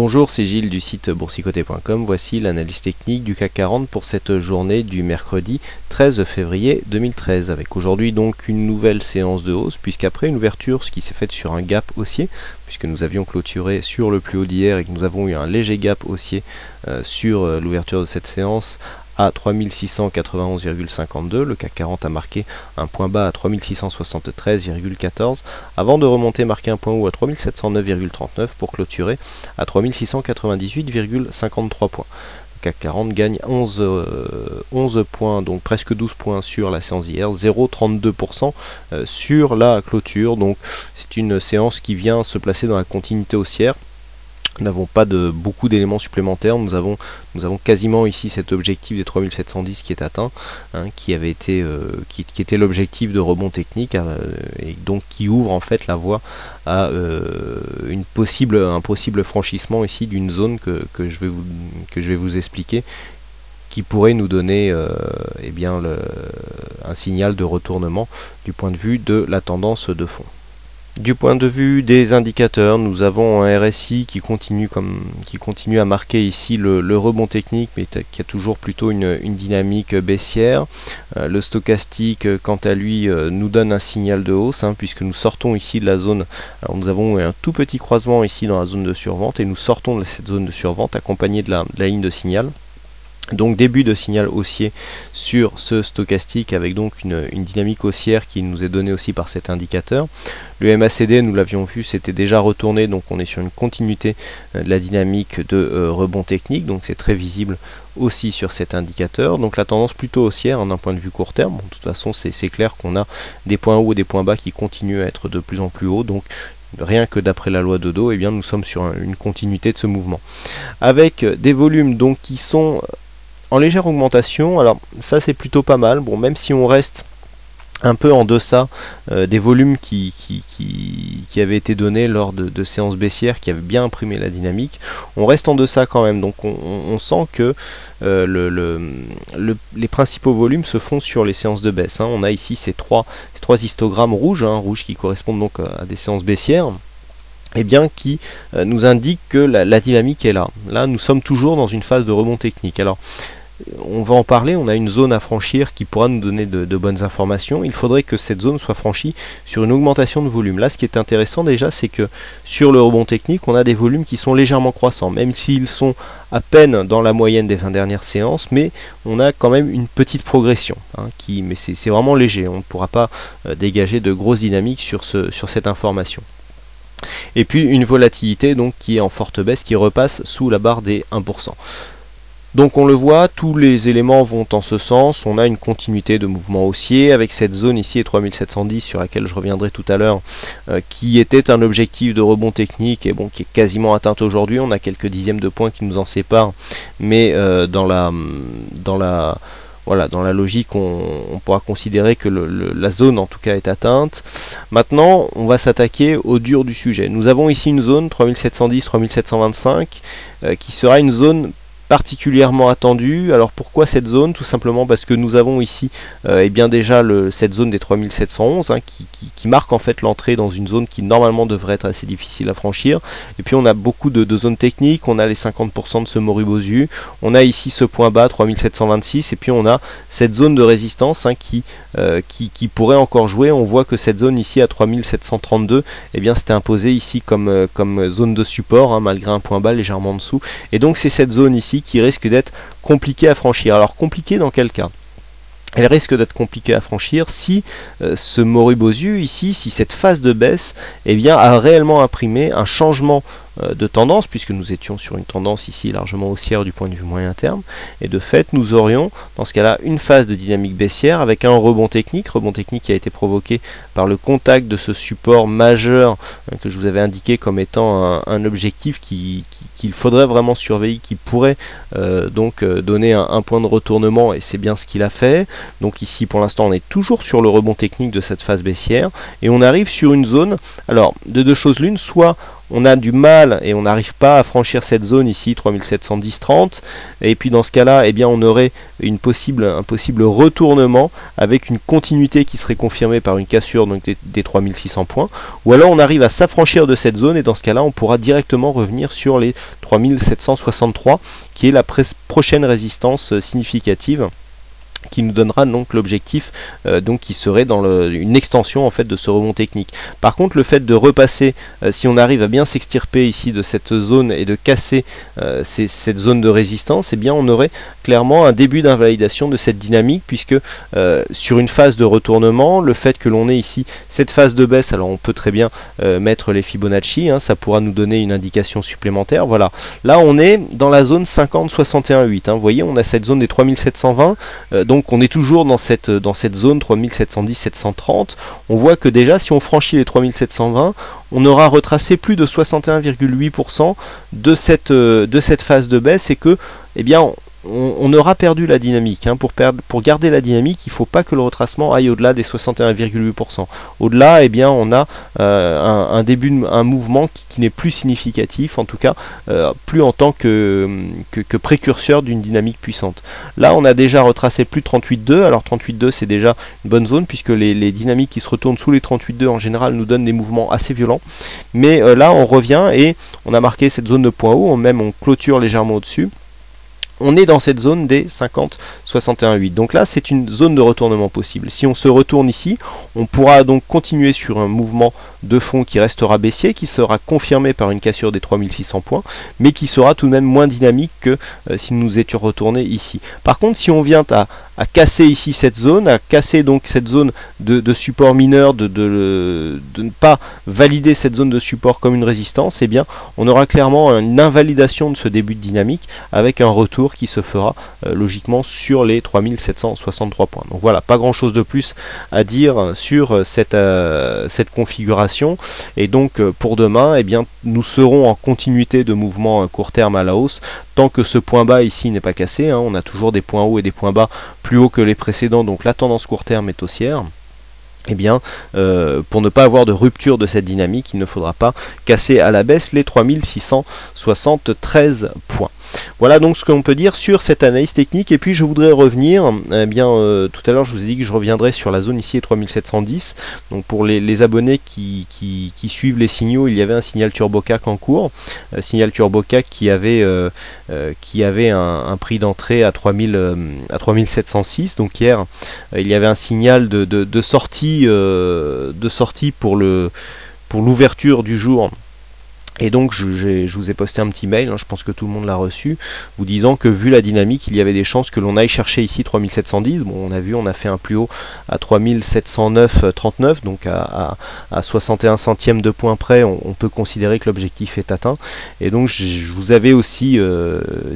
Bonjour, c'est Gilles du site boursicoté.com. Voici l'analyse technique du CAC 40 pour cette journée du mercredi 13 février 2013, avec aujourd'hui donc une nouvelle séance de hausse, puisqu'après une ouverture qui s'est faite sur un gap haussier, puisque nous avions clôturé sur le plus haut d'hier et que nous avons eu un léger gap haussier sur l'ouverture de cette séance à 3691,52, le CAC 40 a marqué un point bas à 3673,14 avant de remonter marquer un point haut à 3709,39 pour clôturer à 3698,53 points. Le CAC 40 gagne 11 points, donc presque 12 points sur la séance d'hier, 0,32% sur la clôture, donc c'est une séance qui vient se placer dans la continuité haussière. Nous n'avons pas beaucoup d'éléments supplémentaires, nous avons quasiment ici cet objectif des 3710 qui est atteint, qui était l'objectif de rebond technique, et donc qui ouvre en fait la voie à un possible franchissement ici d'une zone que je vais vous expliquer, qui pourrait nous donner un signal de retournement du point de vue de la tendance de fond. Du point de vue des indicateurs, nous avons un RSI qui continue à marquer ici le rebond technique, mais qui a toujours plutôt une dynamique baissière. Le stochastique, quant à lui, nous donne un signal de hausse, puisque nous sortons ici de la zone. Alors nous avons un tout petit croisement ici dans la zone de survente, et nous sortons de cette zone de survente accompagnée de la ligne de signal. Donc début de signal haussier sur ce stochastique, avec donc une dynamique haussière qui nous est donnée aussi par cet indicateur. Le MACD, nous l'avions vu, s'était déjà retourné, donc on est sur une continuité de la dynamique de rebond technique, donc c'est très visible aussi sur cet indicateur. Donc la tendance plutôt haussière d'un point de vue court terme. Bon, de toute façon c'est clair qu'on a des points hauts et des points bas qui continuent à être de plus en plus hauts, donc rien que d'après la loi de Dow, nous sommes sur une continuité de ce mouvement. Avec des volumes donc qui sont en légère augmentation. Alors ça c'est plutôt pas mal, bon, même si on reste un peu en deçà des volumes qui avaient été donnés lors de séances baissières qui avaient bien imprimé la dynamique, on reste en deçà quand même, donc on sent que les principaux volumes se font sur les séances de baisse. On a ici ces trois histogrammes rouges, rouges qui correspondent donc à des séances baissières, qui nous indiquent que la dynamique est là. Là, nous sommes toujours dans une phase de rebond technique. Alors, on va en parler, on a une zone à franchir qui pourra nous donner de bonnes informations. Il faudrait que cette zone soit franchie sur une augmentation de volume. Là, ce qui est intéressant déjà, c'est que sur le rebond technique, on a des volumes qui sont légèrement croissants, même s'ils sont à peine dans la moyenne des 20 dernières séances, mais on a quand même une petite progression, mais c'est vraiment léger. On ne pourra pas dégager de grosses dynamiques sur cette information. Et puis une volatilité donc qui est en forte baisse, qui repasse sous la barre des 1%. Donc on le voit, tous les éléments vont en ce sens. On a une continuité de mouvement haussier avec cette zone ici, 3710, sur laquelle je reviendrai tout à l'heure, qui était un objectif de rebond technique et qui est quasiment atteinte aujourd'hui. On a quelques dixièmes de points qui nous en séparent, mais dans la logique, on pourra considérer que la zone en tout cas est atteinte. Maintenant, on va s'attaquer au dur du sujet. Nous avons ici une zone 3710-3725 qui sera une zone particulièrement attendue. Alors pourquoi cette zone? Tout simplement parce que nous avons ici déjà cette zone des 3711 qui marque en fait l'entrée dans une zone qui normalement devrait être assez difficile à franchir. Et puis on a beaucoup de zones techniques, on a les 50% de ce Moribosu, on a ici ce point bas 3726, et puis on a cette zone de résistance qui pourrait encore jouer. On voit que cette zone ici à 3732 s'était imposée ici comme zone de support, malgré un point bas légèrement en dessous, et donc c'est cette zone ici qui risque d'être compliquée à franchir. Alors compliquée dans quel cas? Elle risque d'être compliquée à franchir si ce Moribosu ici, si cette phase de baisse a réellement imprimé un changement de tendance, puisque nous étions sur une tendance ici largement haussière du point de vue moyen terme, et de fait nous aurions dans ce cas-là une phase de dynamique baissière avec un rebond technique qui a été provoqué par le contact de ce support majeur que je vous avais indiqué comme étant un objectif qu'il faudrait vraiment surveiller, qui pourrait donner un point de retournement, et c'est bien ce qu'il a fait. Donc ici pour l'instant on est toujours sur le rebond technique de cette phase baissière, et on arrive sur une zone, alors de deux choses l'une, soit on a du mal et on n'arrive pas à franchir cette zone ici 3710-30, et puis dans ce cas là, eh bien on aurait un possible retournement avec une continuité qui serait confirmée par une cassure donc des 3600 points, ou alors on arrive à s'affranchir de cette zone et dans ce cas là on pourra directement revenir sur les 3763 qui est la prochaine résistance significative, qui nous donnera donc l'objectif donc qui serait dans une extension en fait de ce rebond technique. Par contre, le fait de repasser, si on arrive à bien s'extirper ici de cette zone et de casser cette zone de résistance, eh bien on aurait clairement un début d'invalidation de cette dynamique, puisque sur une phase de retournement, le fait que l'on ait ici cette phase de baisse, alors on peut très bien mettre les Fibonacci, hein, ça pourra nous donner une indication supplémentaire. Voilà, là on est dans la zone 50-61-8, hein. Vous voyez, on a cette zone des 3720, donc on est toujours dans cette zone 3710-730. On voit que déjà si on franchit les 3720, on aura retracé plus de 61,8% de cette phase de baisse, et que eh bien on aura perdu la dynamique. Hein. Pour garder la dynamique, il ne faut pas que le retracement aille au-delà des 61,8%. Au-delà, eh bien, on a un mouvement qui n'est plus significatif, en tout cas plus en tant que précurseur d'une dynamique puissante. Là, on a déjà retracé plus de 38,2. Alors 38,2, c'est déjà une bonne zone, puisque les dynamiques qui se retournent sous les 38,2 en général nous donnent des mouvements assez violents. Mais là, on revient et on a marqué cette zone de point haut, on clôture légèrement au-dessus. On est dans cette zone des 50-61,8. Donc là, c'est une zone de retournement possible. Si on se retourne ici, on pourra donc continuer sur un mouvement de fond qui restera baissier, qui sera confirmé par une cassure des 3600 points, mais qui sera tout de même moins dynamique que si nous nous étions retournés ici. Par contre, si on vient à casser ici cette zone, à casser donc cette zone de support mineur, de ne pas valider cette zone de support comme une résistance, eh bien, on aura clairement une invalidation de ce début de dynamique avec un retour qui se fera logiquement sur les 3763 points. Donc voilà, pas grand chose de plus à dire sur cette configuration, et donc pour demain, eh bien, nous serons en continuité de mouvement court terme à la hausse tant que ce point bas ici n'est pas cassé, hein. On a toujours des points hauts et des points bas plus hauts que les précédents, donc la tendance court terme est haussière. Eh bien, pour ne pas avoir de rupture de cette dynamique, il ne faudra pas casser à la baisse les 3673 points. Voilà donc ce que l'on peut dire sur cette analyse technique. Et puis je voudrais revenir, eh bien, tout à l'heure je vous ai dit que je reviendrai sur la zone ici les 3710. Donc pour les abonnés qui suivent les signaux, il y avait un signal TurboCAC en cours, signal TurboCAC qui avait un prix d'entrée à 3706. Donc hier il y avait un signal de sortie pour l'ouverture du jour. Et donc je vous ai posté un petit mail, hein, je pense que tout le monde l'a reçu, vous disant que vu la dynamique, il y avait des chances que l'on aille chercher ici 3710. Bon, on a fait un plus haut à 3709,39, donc à 61 centièmes de point près, on peut considérer que l'objectif est atteint. Et donc je vous avais aussi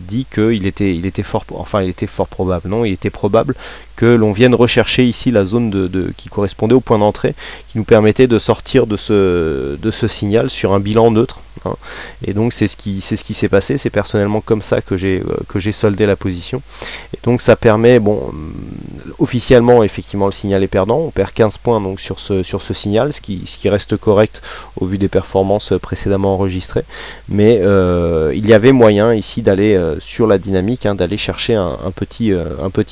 dit qu'il était fort probable, non, il était probable que l'on vienne rechercher ici la zone qui correspondait au point d'entrée, qui nous permettait de sortir de ce signal sur un bilan neutre. Hein. Et donc c'est ce qui s'est passé. C'est personnellement comme ça que j'ai soldé la position. Et donc ça permet, bon, officiellement effectivement le signal est perdant, on perd 15 points donc sur ce signal, ce qui reste correct au vu des performances précédemment enregistrées. Mais il y avait moyen ici d'aller sur la dynamique, hein, d'aller chercher un petit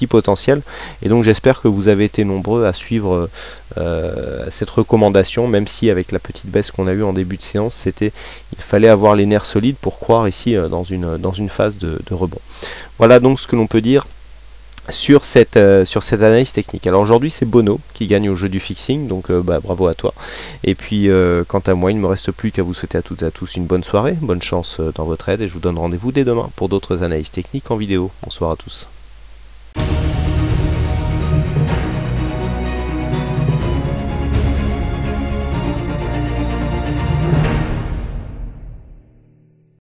potentiel. Et donc j'espère que vous avez été nombreux à suivre cette recommandation, même si avec la petite baisse qu'on a eue en début de séance, il fallait avoir les nerfs solides pour croire ici dans une phase de rebond. Voilà donc ce que l'on peut dire sur cette analyse technique. Alors aujourd'hui c'est Bono qui gagne au jeu du fixing, donc bravo à toi. Et puis quant à moi, il ne me reste plus qu'à vous souhaiter à toutes et à tous une bonne soirée, bonne chance dans votre aide, et je vous donne rendez-vous dès demain pour d'autres analyses techniques en vidéo. Bonsoir à tous.